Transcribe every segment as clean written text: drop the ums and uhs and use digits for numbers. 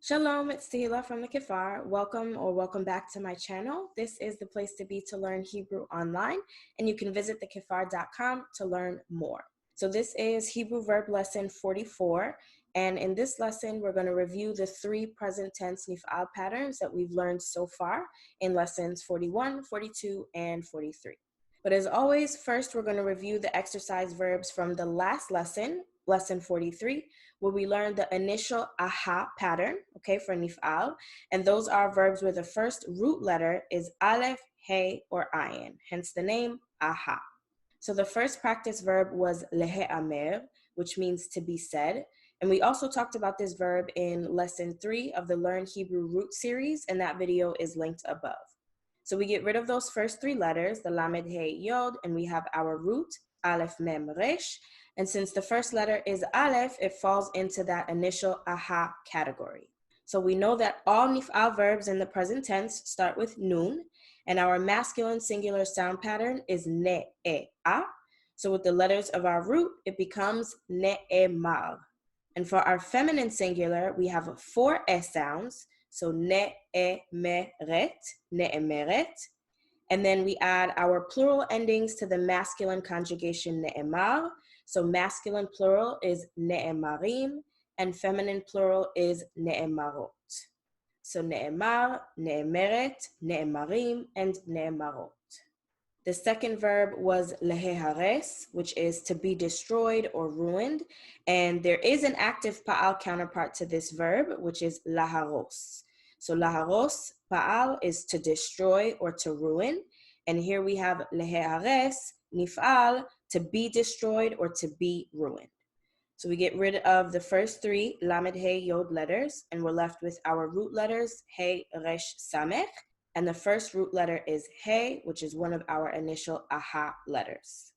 Shalom, it's Tehila from the Kifar. Welcome back to my channel. This is the place to be to learn Hebrew online, and you can visit thekifar.com to learn more. So this is Hebrew verb lesson 44, and in this lesson, we're going to review the 3 present tense nifal patterns that we've learned so far in lessons 41, 42, and 43. But as always, first we're going to review the exercise verbs from the last lesson, lesson 43, where we learned the initial aha pattern, okay, for nifal, and those are verbs where the first root letter is aleph, hey, or ayin, hence the name aha. So the first practice verb was lehe'amer, which means to be said, and we also talked about this verb in lesson 3 of the Learn Hebrew Root series, and that video is linked above. So we get rid of those first 3 letters, the lamed, hey, yod, and we have our root, aleph, mem, resh. And since the first letter is aleph, it falls into that initial aha category. So we know that all nifal verbs in the present tense start with nun, and our masculine singular sound pattern is ne-e-a. So with the letters of our root, it becomes ne-e-mar. And for our feminine singular, we have 4 s sounds, so ne-e-meret, ne-e-meret. And then we add our plural endings to the masculine conjugation ne'emar. So masculine plural is ne'emarim, and feminine plural is ne'emarot. So ne'emar, ne'emeret, ne'emarim, and ne'emarot. The second verb was lehehares, which is to be destroyed or ruined. And there is an active pa'al counterpart to this verb, which is laharos. So laharos, pa'al, is to destroy or to ruin. And here we have lehehares, nifal, to be destroyed or to be ruined. So we get rid of the first 3 lamed, hey, yod letters, and we're left with our root letters, hey, resh, samech. And the first root letter is hey, which is one of our initial aha letters.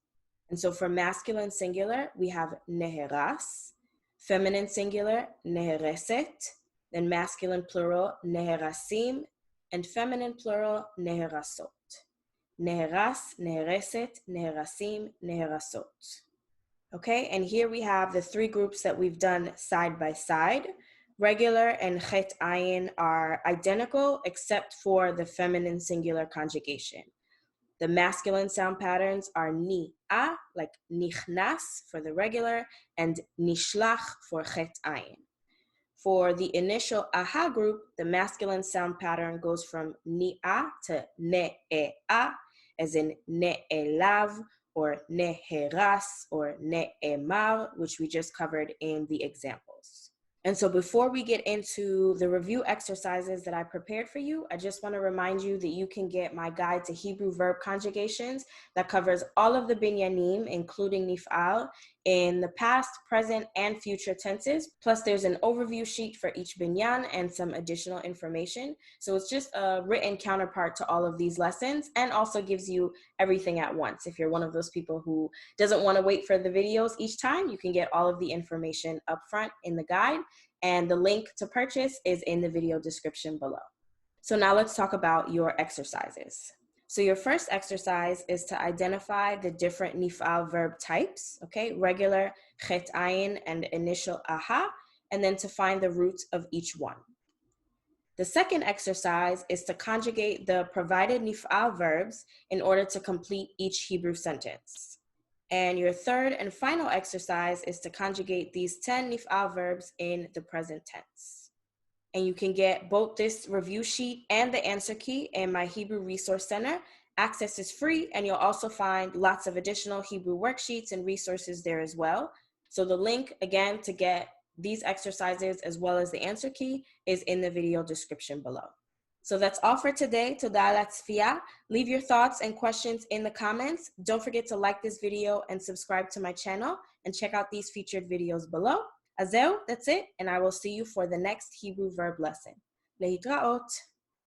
And so for masculine singular, we have neheras, feminine singular, nehereset, then masculine plural, neherasim, and feminine plural, neherasot. Neheras, nehereset, neherasim, neherasot. Okay, and here we have the 3 groups that we've done side by side. Regular and chet ayin are identical except for the feminine singular conjugation. The masculine sound patterns are ni-a, like nichnas for the regular, and nishlach for chet ayin. For the initial aha group, the masculine sound pattern goes from ni-a to ne-e-a, as in ne-elav, or neheras, or ne'emar, which we just covered in the examples. And so before we get into the review exercises that I prepared for you, I just want to remind you that you can get my guide to Hebrew verb conjugations that covers all of the binyanim, including nifal, in the past, present, and future tenses. Plus, there's an overview sheet for each binyan and some additional information. So it's just a written counterpart to all of these lessons, and also gives you everything at once. If you're one of those people who doesn't want to wait for the videos each time, you can get all of the information up front in the guide, and the link to purchase is in the video description below. So now let's talk about your exercises. So your first exercise is to identify the different nifal verb types, okay? Regular, chet ayin, and initial aha, and then to find the roots of each one. The second exercise is to conjugate the provided nifal verbs in order to complete each Hebrew sentence. And your third and final exercise is to conjugate these 10 nifal verbs in the present tense. And you can get both this review sheet and the answer key in my Hebrew Resource Center. Access is free, and you'll also find lots of additional Hebrew worksheets and resources there as well. So the link, again, to get these exercises as well as the answer key is in the video description below. So that's all for today. Toda ala tzfiya. Leave your thoughts and questions in the comments. Don't forget to like this video and subscribe to my channel, and check out these featured videos below. Azeu, that's it, and I will see you for the next Hebrew verb lesson. Lehitraot.